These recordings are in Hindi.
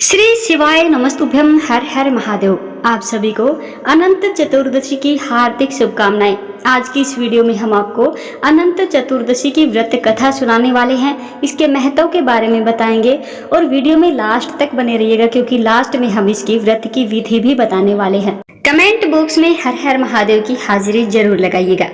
श्री शिवाय नमस्तुभ्यम। हर हर महादेव। आप सभी को अनंत चतुर्दशी की हार्दिक शुभकामनाएं। आज की इस वीडियो में हम आपको अनंत चतुर्दशी की व्रत कथा सुनाने वाले हैं। इसके महत्व के बारे में बताएंगे और वीडियो में लास्ट तक बने रहिएगा, क्योंकि लास्ट में हम इसकी व्रत की विधि भी बताने वाले हैं। कमेंट बॉक्स में हर हर महादेव की हाजिरी जरूर लगाइएगा।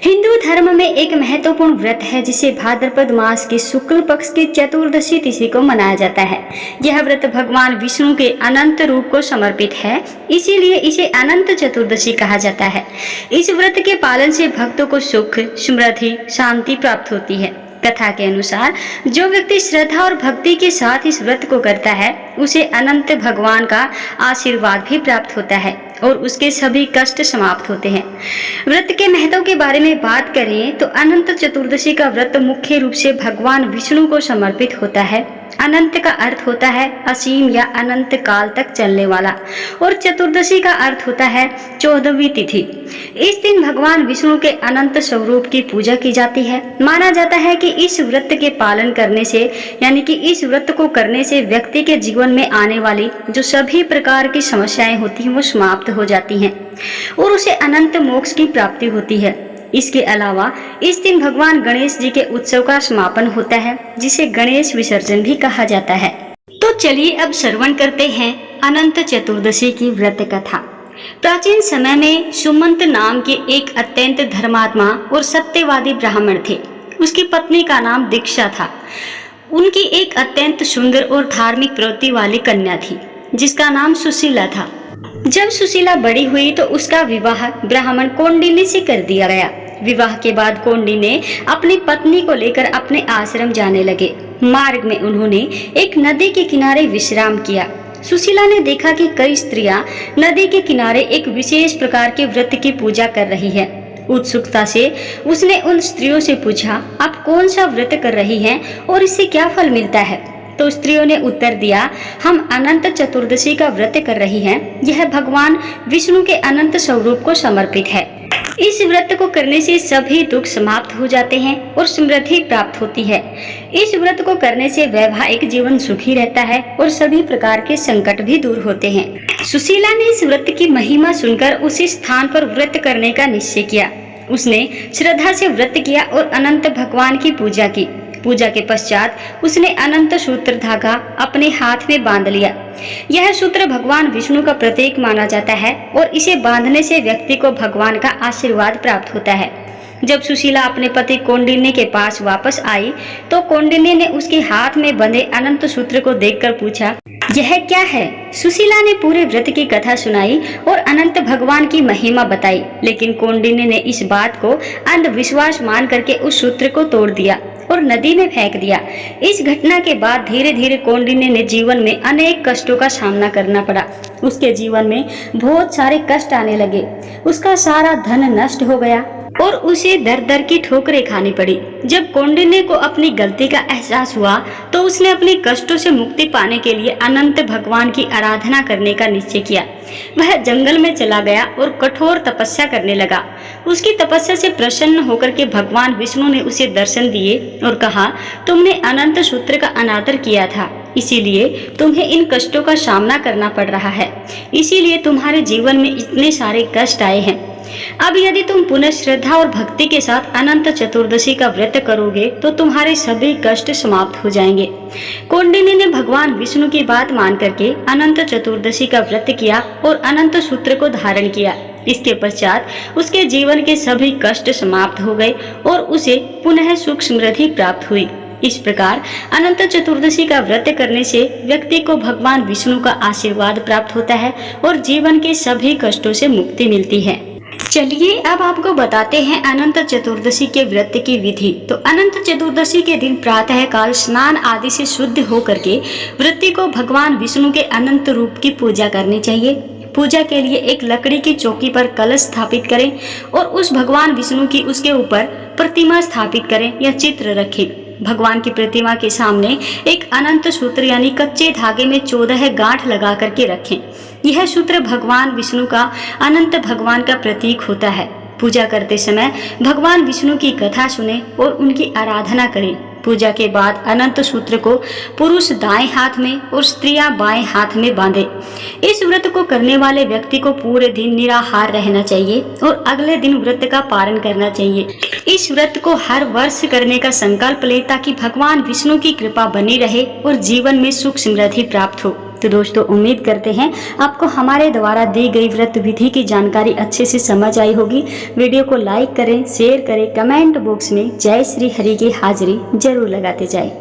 हिंदू धर्म में एक महत्वपूर्ण व्रत है जिसे भाद्रपद मास के शुक्ल पक्ष की चतुर्दशी तिथि को मनाया जाता है। यह व्रत भगवान विष्णु के अनंत रूप को समर्पित है, इसीलिए इसे अनंत चतुर्दशी कहा जाता है। इस व्रत के पालन से भक्तों को सुख, समृद्धि, शांति प्राप्त होती है। कथा के अनुसार जो व्यक्ति श्रद्धा और भक्ति के साथ इस व्रत को करता है उसे अनंत भगवान का आशीर्वाद भी प्राप्त होता है और उसके सभी कष्ट समाप्त होते हैं। व्रत के महत्व के बारे में बात करें तो अनंत चतुर्दशी का व्रत मुख्य रूप से भगवान विष्णु को समर्पित होता है। अनंत का अर्थ होता है असीम या अनंत काल तक चलने वाला, और चतुर्दशी का अर्थ होता है 14वीं तिथि। इस दिन भगवान विष्णु के अनंत स्वरूप की पूजा की जाती है। माना जाता है कि इस व्रत के पालन करने से, यानी कि इस व्रत को करने से व्यक्ति के जीवन में आने वाली जो सभी प्रकार की समस्याएं होती हैं वो समाप्त हो जाती हैं और उसे अनंत मोक्ष की प्राप्ति होती है। इसके अलावा इस दिन भगवान गणेश जी के उत्सव का समापन होता है, जिसे गणेश विसर्जन भी कहा जाता है। तो चलिए अब श्रवण करते हैं अनंत चतुर्दशी की व्रत कथा। प्राचीन समय में सुमंत नाम के एक अत्यंत धर्मात्मा और सत्यवादी ब्राह्मण थे। उसकी पत्नी का नाम दीक्षा था। उनकी एक अत्यंत सुंदर और धार्मिक प्रवृत्ति वाली कन्या थी जिसका नाम सुशीला था। जब सुशीला बड़ी हुई तो उसका विवाह ब्राह्मण कौंडिन्य से कर दिया गया। विवाह के बाद कौंडिन्य अपनी पत्नी को लेकर अपने आश्रम जाने लगे। मार्ग में उन्होंने एक नदी के किनारे विश्राम किया। सुशीला ने देखा कि कई स्त्रियां नदी के किनारे एक विशेष प्रकार के व्रत की पूजा कर रही है। उत्सुकता से उसने उन स्त्रियों से पूछा, आप कौन सा व्रत कर रही हैं और इससे क्या फल मिलता है? तो स्त्रियों ने उत्तर दिया, हम अनंत चतुर्दशी का व्रत कर रही हैं। यह भगवान विष्णु के अनंत स्वरूप को समर्पित है। इस व्रत को करने से सभी दुख समाप्त हो जाते हैं और समृद्धि प्राप्त होती है। इस व्रत को करने से वैवाहिक जीवन सुखी रहता है और सभी प्रकार के संकट भी दूर होते हैं। सुशीला ने इस व्रत की महिमा सुनकर उसी स्थान पर व्रत करने का निश्चय किया। उसने श्रद्धा से व्रत किया और अनंत भगवान की पूजा की। पूजा के पश्चात उसने अनंत सूत्र धागा अपने हाथ में बांध लिया। यह सूत्र भगवान विष्णु का प्रतीक माना जाता है और इसे बांधने से व्यक्ति को भगवान का आशीर्वाद प्राप्त होता है। जब सुशीला अपने पति कौंडिन्य के पास वापस आई तो कौंडिन्य ने उसके हाथ में बंधे अनंत सूत्र को देखकर पूछा, यह क्या है? सुशीला ने पूरे व्रत की कथा सुनाई और अनंत भगवान की महिमा बताई, लेकिन कौंडिन्य ने इस बात को अंधविश्वास मान करके उस सूत्र को तोड़ दिया और नदी में फेंक दिया। इस घटना के बाद धीरे धीरे कौंडिन्य ने जीवन में अनेक कष्टों का सामना करना पड़ा। उसके जीवन में बहुत सारे कष्ट आने लगे। उसका सारा धन नष्ट हो गया और उसे दर दर की ठोकरें खानी पड़ी। जब कौंडिन्य को अपनी गलती का एहसास हुआ तो उसने अपने कष्टों से मुक्ति पाने के लिए अनंत भगवान की आराधना करने का निश्चय किया। वह जंगल में चला गया और कठोर तपस्या करने लगा। उसकी तपस्या से प्रसन्न होकर के भगवान विष्णु ने उसे दर्शन दिए और कहा, तुमने अनंत सूत्र का अनादर किया था, इसीलिए तुम्हें इन कष्टों का सामना करना पड़ रहा है। इसीलिए तुम्हारे जीवन में इतने सारे कष्ट आए हैं। अब यदि तुम पुनः श्रद्धा और भक्ति के साथ अनंत चतुर्दशी का व्रत करोगे तो तुम्हारे सभी कष्ट समाप्त हो जाएंगे। कौंडिन्य ने भगवान विष्णु की बात मान करके अनंत चतुर्दशी का व्रत किया और अनंत सूत्र को धारण किया। इसके पश्चात उसके जीवन के सभी कष्ट समाप्त हो गए और उसे पुनः सुख समृद्धि प्राप्त हुई। इस प्रकार अनंत चतुर्दशी का व्रत करने से व्यक्ति को भगवान विष्णु का आशीर्वाद प्राप्त होता है और जीवन के सभी कष्टों से मुक्ति मिलती है। चलिए अब आपको बताते हैं अनंत चतुर्दशी के व्रत की विधि। तो अनंत चतुर्दशी के दिन प्रातः काल स्नान आदि से शुद्ध होकर के व्रती को भगवान विष्णु के अनंत रूप की पूजा करनी चाहिए। पूजा के लिए एक लकड़ी की चौकी पर कलश स्थापित करें और उस भगवान विष्णु की उसके ऊपर प्रतिमा स्थापित करें या चित्र रखें। भगवान की प्रतिमा के सामने एक अनंत सूत्र यानी कच्चे धागे में 14 गांठ लगा करके रखें। यह सूत्र भगवान विष्णु का अनंत भगवान का प्रतीक होता है। पूजा करते समय भगवान विष्णु की कथा सुने और उनकी आराधना करें। पूजा के बाद अनंत सूत्र को पुरुष दाएं हाथ में और स्त्रियां बाएं हाथ में बांधे। इस व्रत को करने वाले व्यक्ति को पूरे दिन निराहार रहना चाहिए और अगले दिन व्रत का पारण करना चाहिए। इस व्रत को हर वर्ष करने का संकल्प ले ताकि भगवान विष्णु की कृपा बनी रहे और जीवन में सुख समृद्धि प्राप्त हो। तो दोस्तों, उम्मीद करते हैं आपको हमारे द्वारा दी गई व्रत विधि की जानकारी अच्छे से समझ आई होगी। वीडियो को लाइक करें, शेयर करें, कमेंट बॉक्स में जय श्री हरि की हाजिरी जरूर लगाते जाएं।